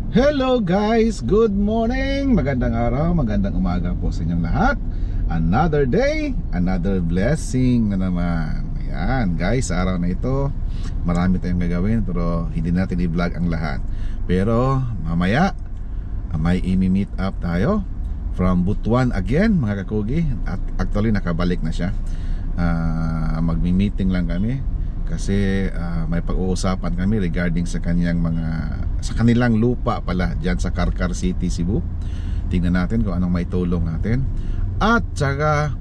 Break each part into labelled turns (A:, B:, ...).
A: Hello guys, good morning, magandang araw, magandang umaga po sa inyong lahat. Another day, another blessing na naman. Ayan guys, sa araw na ito marami tayong gagawin pero hindi natin i-vlog ang lahat. Pero mamaya may imi-meet up tayo from Butuan again mga kakugi. At actually nakabalik na siya. Magmi-meeting lang kami kasi may pag-uusapan kami regarding sa kanilang lupa pala diyan sa Karkar City, Cebu. Tingnan natin kung anong maitulong natin. At saka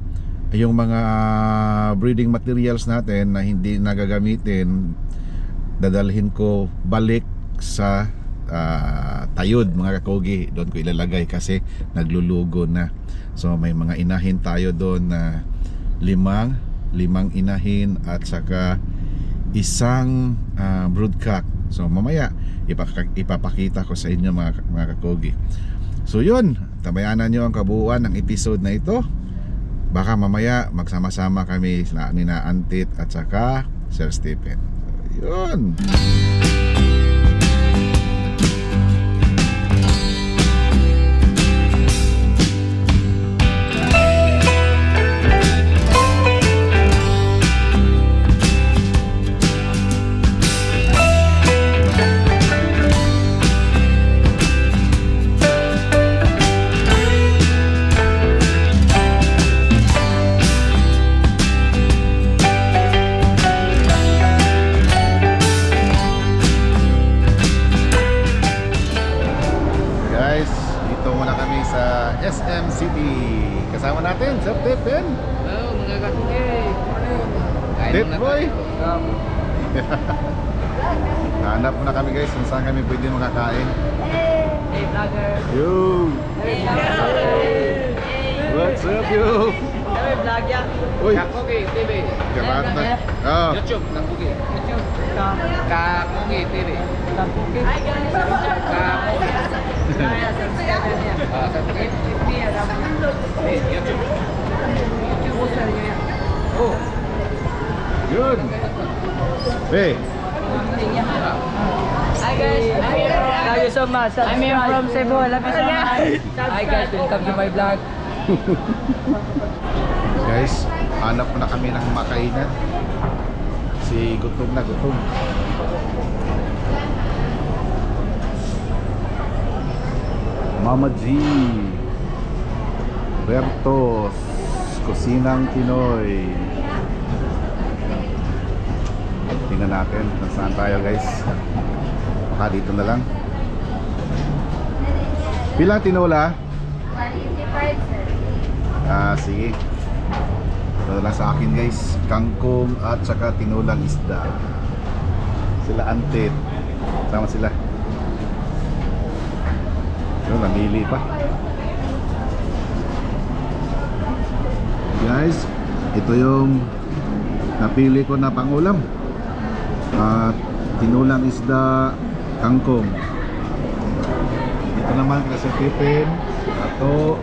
A: yung mga breeding materials natin na hindi nagagamitin, dadalhin ko balik sa Tayud mga kakugi. Doon ko ilalagay kasi naglulugo na. So may mga inahin tayo doon na limang inahin at saka isang broodcock. So mamaya ipapakita ko sa inyo mga kakugi. So yun, tabayanan nyo ang kabuuan ng episode na ito. Baka mamaya magsama-sama kami ni na Antit at saka Sir Stephen. So, yun. SM City. Kasama natin Sir Stephen.
B: Hello mga kakugi.
A: Tip boy. Hanap mo na kami guys kung saan kami pwede makakain.
B: Hey vlogger.
A: Yo.
B: Hey vlogger.
A: What's up yo?
B: Hey vlog ya.
A: Uy.
B: Kakugi TV.
A: Kamata. Oh.
B: YouTube Kakugi. YouTube. Kakugi TV. Kakugi. Hi guys. Kakugi.
A: Oh. Good. Hey.
B: Hi guys. Thank you so much. I'm here from Cebu. Love you so much. Hi guys, welcome to my vlog.
A: Guys, hanap na kami ng makainan. Si gutom na gutom. Mama G, Bertos, Kusinang Pinoy. Tingnan natin kung saan tayo guys. Baka dito na lang. Pilang tinola?
C: 185 sir.
A: Sige. Ito lang sa akin guys. Kangkong at saka tinolang isda. Sila Antit. Sama sila. Namili pa. Guys, ito yung napili ko na pangulam. Tinulang isda, kangkong. Ito naman kasi Pipin, ato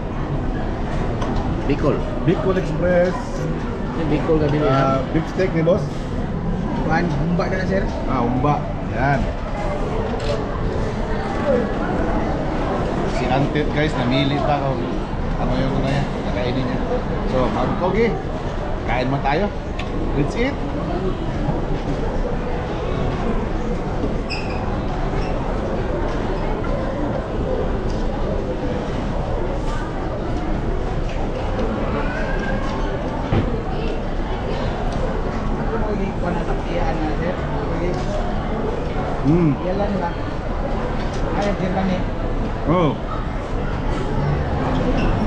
B: Bicol.
A: Bicol Express.
B: Bicol kami niya.
A: Beef steak ni boss.
B: Umba na sir.
A: Umba. Yan. Si Antit guys, namili pa kung ano yung una yan, nakainin niya. So, magkogi, kain mo tayo. Let's eat.
B: Yalan lang. Ayat din kami.
A: Oh.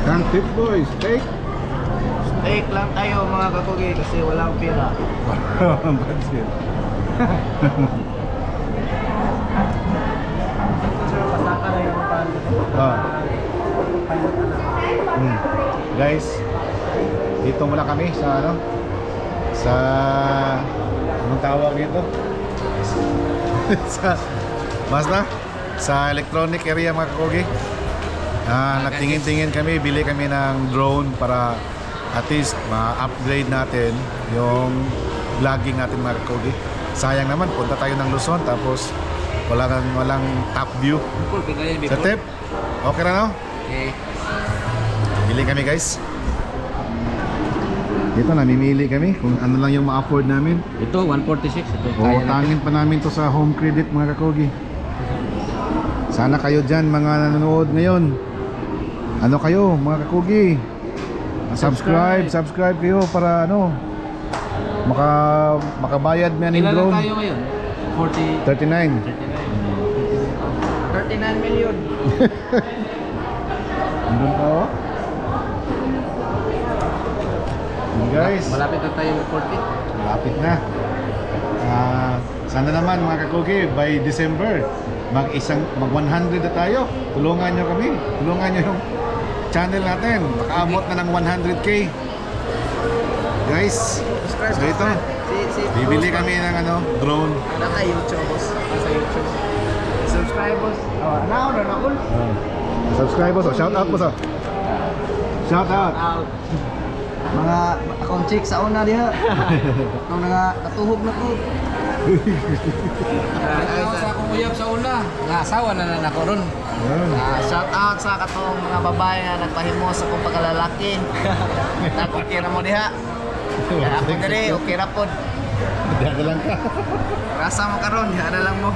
A: Antit boy, steak.
B: Steak lang tayo mga kakugi kasi walang pira.
A: Pansin.
B: Sir, pasaka na yung pan.
A: Guys, dito muna kami sa sa anong tawag dito? Basta sa electronic area mga kakugi. Nagtingin-tingin kami, bili kami ng drone para at least ma-upgrade natin yung vlogging natin mga kakugi. Sayang naman, punta tayo ng Luzon tapos walang top view. Sa tip, okay na no?
B: Okay.
A: Bili kami guys. Dito namimili kami kung ano lang yung ma-afford namin.
B: Ito, 146. Ito, kaya na.
A: Utangin pa namin to sa home credit mga kakogi. Sana kayo dyan mga nanonood ngayon. Ano kayo mga kakogi? Subscribe kayo para ano makabayad mo yan yung
B: Ilan
A: drone.
B: tayo ngayon?
A: 39.
B: 39 million.
A: Andun pa oh. Yun, guys,
B: Malapit na tayo ng 40.
A: malapit na. Sana naman mga kakogi by December mag 100 na tayo. Tulungan nyo kami. Tulungan nyo yung channel natin. Makaabot na ng 100k. Guys, so ito. Bibili kami ng drone.
B: Naka YouTube, boss. Nasa YouTube. Subscribers. Now, nakul.
A: Subscribe po. Shout out po sa. Shout out.
B: Out. Mga akong check sa una diha. Nung natuhog na ko. Ayaw sa akong uyab sa una. Nga asawa na nako ron. Shout out sa katong mga babae nga nagpahimo sa kong pagkalalaki. Okay na mo diha. Ako dali, okay ra pod.
A: Diyan lang ka.
B: Rasa mo karon, diha na lang mo.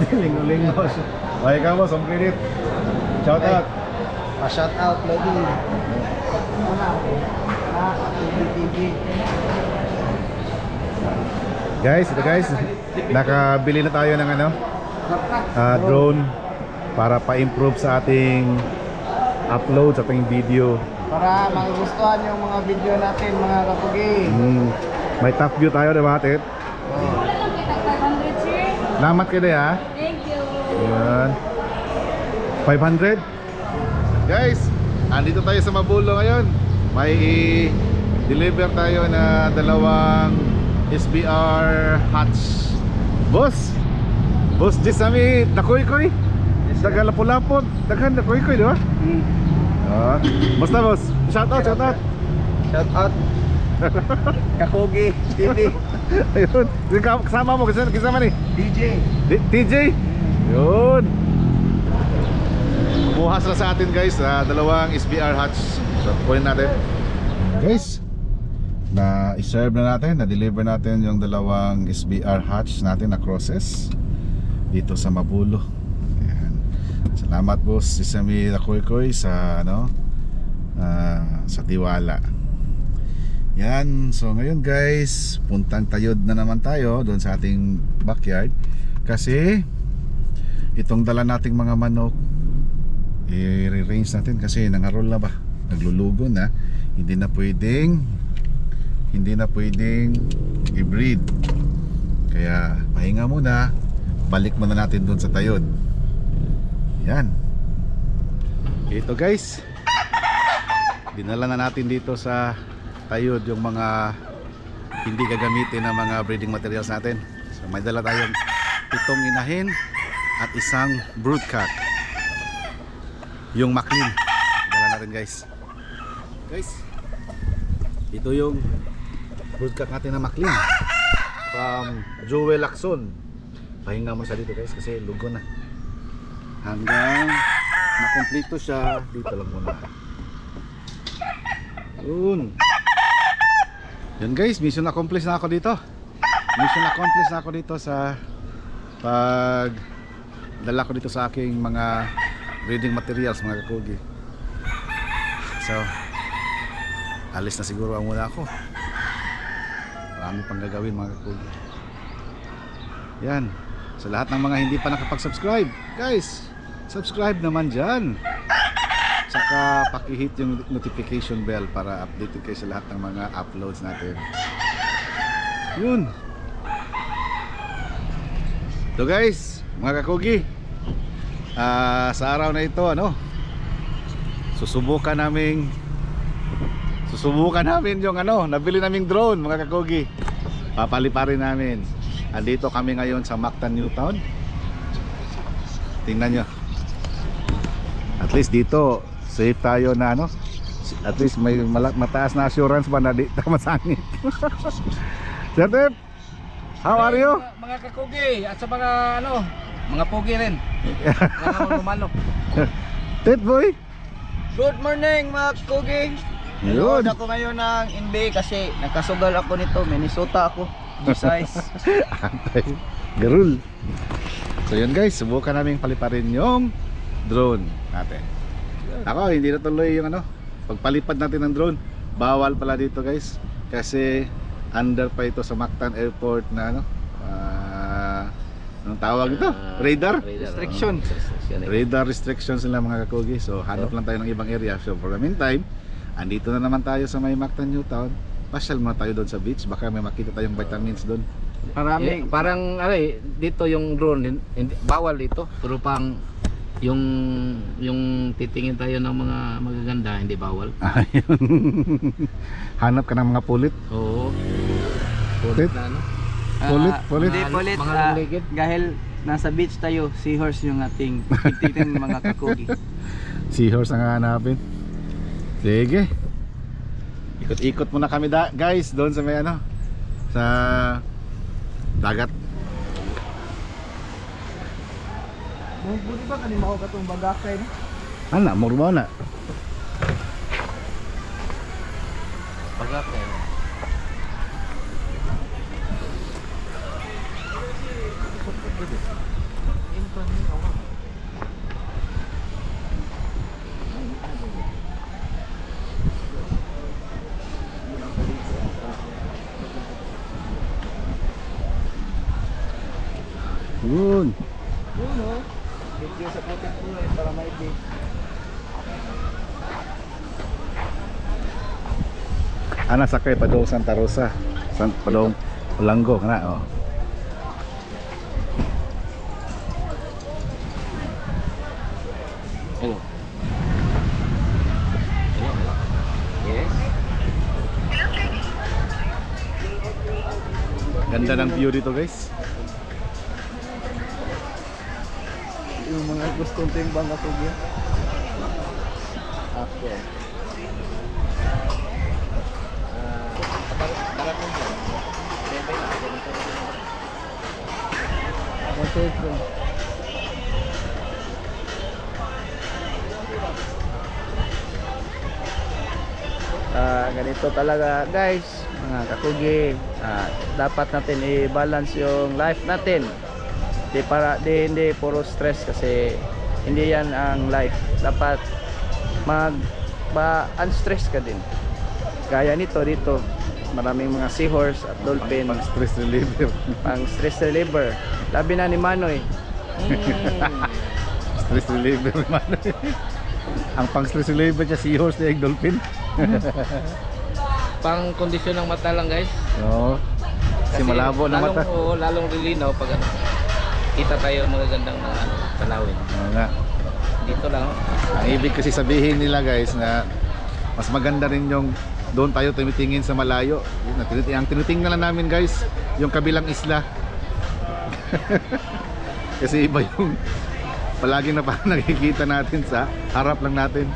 A: Lingo-lingo. Okay ka boss, home credit. Shout out.
B: Pa-shout out lagi.
A: Guys, ito guys. Nakabili na tayo ng drone para pa-improve sa ating upload sa ating video.
B: Para magustuhan yung mga video natin mga kapugi.
A: May top view tayo, diba Tit?
C: Wala lang kita 500, sir.
A: Salamat kayo ha.
C: Thank you.
A: Ayan. 500. Guys, andito tayo sa Mabulo ngayon. May deliver tayo na 2 SBR hatch. Boss Jisami, nakoy-koy. Dagan lapon-lapon. Dagan nakoy-koy, di ba? Basta boss, shout out.
B: Shout out. Kakugi TV.
A: Ayun, kasama mo, kasama ni
B: DJ.
A: TJ. Yun. Kumuha sila sa atin guys, 2 SBR hatch. So, kunin natin. Guys, na-serve na natin, na-deliver natin yung 2 SBR hatch natin na crosses dito sa Mabulo. Ayan. Salamat boss Sesame Lakoy-koy sa sa tiwala. Yan, so ngayon guys, puntang Tayod na naman tayo doon sa ating backyard kasi itong dala nating mga manok i-rearrange natin kasi nangarol na ba, naglulugo na, hindi na pwedeng i-breed, kaya pahinga muna, balik muna natin doon sa Tayod. Yan, ito guys, dinala na natin dito sa Tayod yung mga hindi gagamitin na mga breeding materials natin. So may dala tayong 7 inahin at 1 broodcock. Yung Maclean dala natin guys. Ito yung broodcock natin na Maclean from Joel Lacson. Pahinga mo siya dito guys kasi lugo na. Hanggang makumpleto siya, dito lang muna. Yun guys, mission accomplished na ako dito. Sa pag dala ko dito sa aking mga breeding materials mga kakugi. So alis na siguro muna ako. Marami pang gagawin mga kakugi. Yan, sa lahat ng mga hindi pa nakapag-subscribe, guys, subscribe naman dyan. Saka paki-hit yung notification bell para updated kayo sa lahat ng mga uploads natin. Yun. So guys, mga kakugi, sa araw na ito susubukan namin yung nabili naming drone mga kakugi. Papaliparin namin. Andito kami ngayon sa Mactan Newtown. Tingnan nyo. At least dito safe tayo na At least may mataas na assurance ba na di tama sangit. Sir Tip, how are you?
B: Mga kakugi at sa mga mga pugi rin. Mga lumalo.
A: Tit boy.
B: Good morning mga kakugi.
A: Yun.
B: Nanood ako ngayon ng NBA kasi nagkasugal ako nito. Minnesota ako. G-size.
A: Antay. Garul. So yun guys, subukan naming paliparin yung drone natin. Ako, hindi na tuloy yung pagpalipad natin ng drone. Bawal pala dito guys. Kasi under pa ito sa Mactan Airport na anong tawag ito? Radar?
B: Restriction.
A: Radar restrictions sila mga kakugi. So hanap lang tayo ng ibang area. So for the meantime, andito na naman tayo sa may Mactan Newtown. Pasyal muna tayo doon sa beach. Baka may makita tayong vitamins doon.
B: Marami.
D: Parang dito yung drone hindi, bawal dito. Pero pang yung titingin tayo ng mga magaganda hindi bawal.
A: Ayun. Hanap ka ng mga pulit.
D: Oo.
A: Pulit?
D: Na,
A: Pulit?
B: Hindi pulit.
D: Mga ligid.
B: Dahil nasa beach tayo, seahorse yung ating titin mga kakugi.
A: Seahorse ang hanapin. Sige. Ikot-ikot muna kami guys doon sa may sa dagat.
B: Buti ba kanina ako katong bagakay no?
A: Ana, mormo na.
D: Bagakay.
A: Yun.
B: Yun no? Video sa putik po para may big.
A: Ana sakay pa daw Santa Rosa. Pa daw Olanggo kana oh.
D: Hello. Yes.
A: Ganda ng view dito guys.
B: Yung mga gustong timbang kakugi. Ako. Ganito talaga guys mga kakugi, dapat natin i-balance yung life natin. Hindi puro stress kasi hindi yan ang life. Dapat unstress ka din. Gaya nito dito, maraming mga seahorse at dolphin.
A: Pang stress reliever.
B: Pang stress reliever. Labi na ni Manoy.
A: Stress reliever man. Ang pang stress reliever niya seahorse na yung dolphin.
D: Pang kondisyon ng mata lang guys.
A: Oo. Kasi malabo na mata.
D: Oo, lalong lilinaw pag kita tayo magagandang mga tanawin.
A: Oo nga.
D: Dito lang.
A: Ang ibig kasi sabihin nila guys na mas maganda rin yung doon tayo tumitingin sa malayo. Ang tinitingnan lang namin guys yung kabilang isla. Kasi iba yung palagi na pa nakikita natin sa harap lang natin.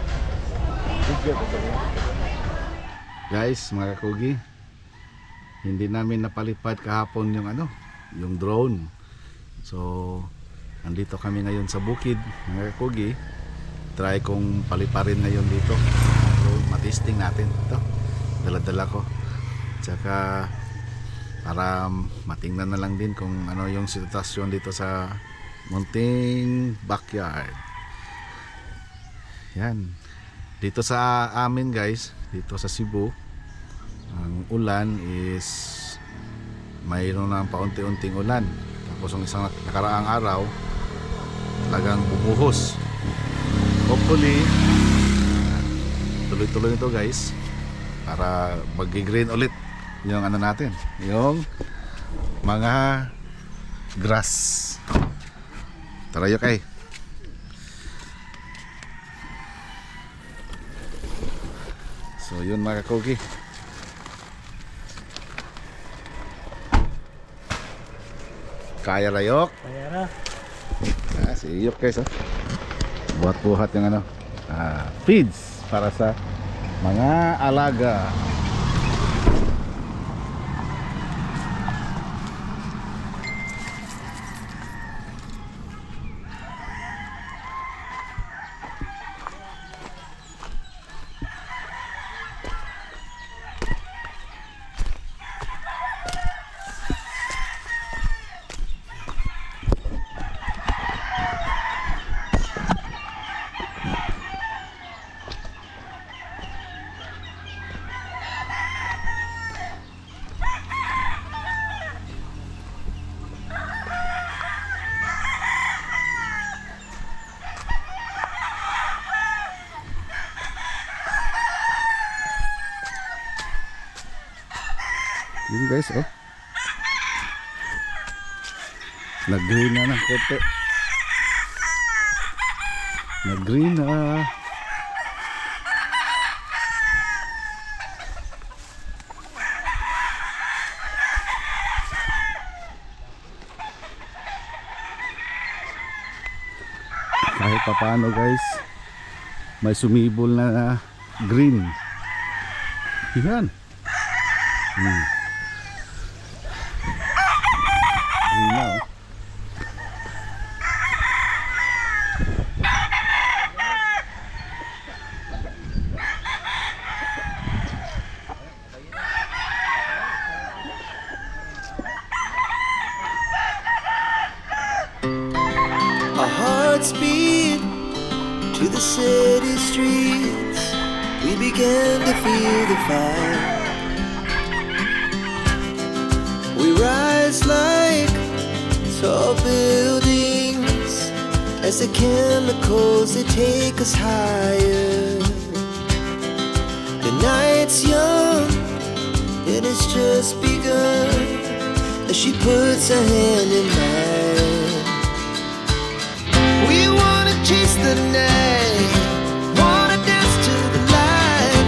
A: Guys, mga kakugi, hindi namin napalipad kahapon yung drone. So andito kami ngayon sa bukid mga kakugi. Try kong paliparin ngayon dito. So matesting natin ito. Dala-dala ko. Tsaka para matingnan na lang din kung ano yung sitwasyon dito sa munting backyard. Yan. Dito sa amin guys, dito sa Cebu, ang ulan is mayroon na paunti-unting ulan. Tapos ang isang nakaraang araw talagang bumuhos. Hopefully tuloy-tuloy nito guys para mag-green ulit yung natin, yung mga grass. Tara yuk ay. So yun mga kakugi. Kaya layok.
B: Kaya na.
A: Si Iyok guys buhat-buhat yung feeds para sa Mga alaga. Yun guys, oh. Nag-green na ng konti. Nag-green na. Kahit pa paano guys, may sumibol na green. Yan. Green na, oh.
E: Our hearts beat to the city streets. We began to feel the fire. We rise like tall buildings as the chemicals they take us higher. The night's young, it has just begun as she puts her hand in mine. We wanna chase the night, wanna dance to the light,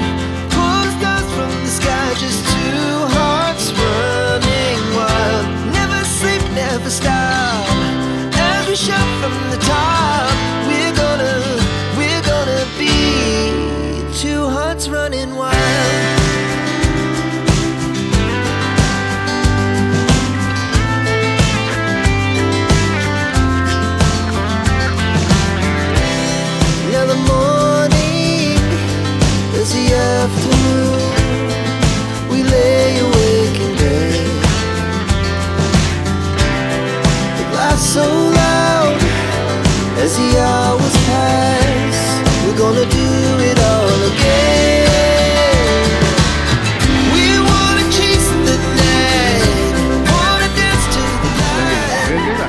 E: pull the stars from the sky, just two hearts running wild. Never sleep, never stop, as we shout from the top. We're gonna be two hearts running wild. Now the morning is the afternoon. We lay awake in bed. The laughs so loud as the hours pass. We're gonna do it all again. We wanna chase the night, wanna dance to the light.
A: Ganda na.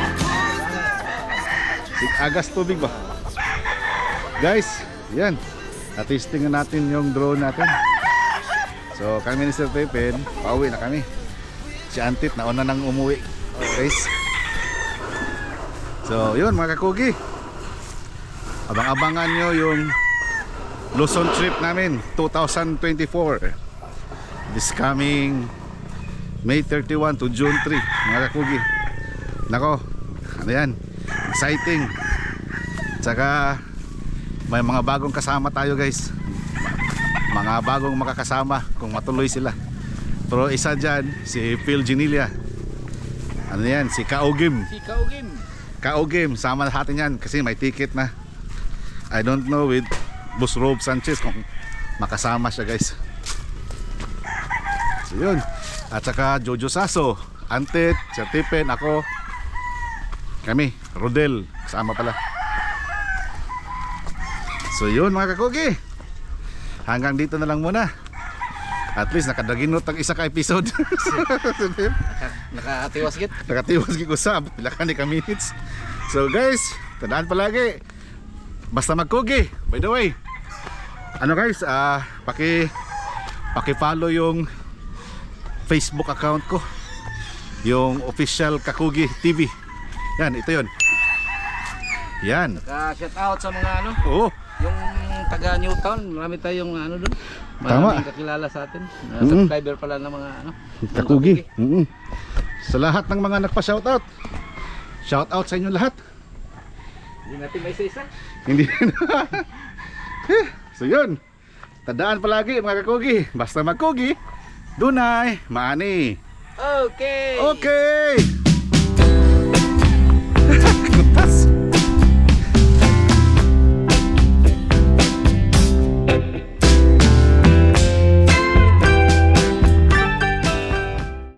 A: Agas tubig ba? Guys, yan. At-testing natin yung drone natin. So kami ni Sir Pepen, pauwi na kami. Si Antit nauna nang umuwi. Guys. So yun mga kakugi, abang-abangan nyo yung Luzon trip namin 2024. This coming May 31 to June 3 mga kakugi. Nako, ano yan, exciting. Tsaka may mga bagong kasama tayo guys. Mga bagong makakasama kung matuloy sila. Pero isa dyan, si Phil Ginilia. Ano yan, si Kaogim.
D: Si Kaugim.
A: Kaogim, sama natin yan kasi may ticket na. I don't know with Boss Rob Sanchez kung makasama siya guys. So yun. At saka Jojo Sasso, Antet, Sir Tipen, ako. Kami, Rodel, kasama pala. So yun mga kakugi, hanggang dito na lang muna. At least nakadaginot ang isa ka episode.
D: Nakatiwas git.
A: Nakatiwas gig usab, pila ka ni ka minutes. So guys, tandaan palagi, basta magkugi. By the way, ano guys, paki-follow yung Facebook account ko, yung official Kakugi TV. Yan, ito yun. Yan.
D: Shout out sa mga ano,
A: Oo.
D: yung taga Newtown, marami tayong ano doon.
A: Tama.
D: Maraming kakilala sa atin. Subscriber pala ng mga ano,
A: Kakugi. Sa lahat ng mga nagpa-shoutout, shoutout sa inyo lahat.
D: Hindi natin may isa-isa.
A: Hindi. So yun, Tandaan palagi mga kakugi, basta magkugi, dunay maani.
B: Okay.
A: Okay.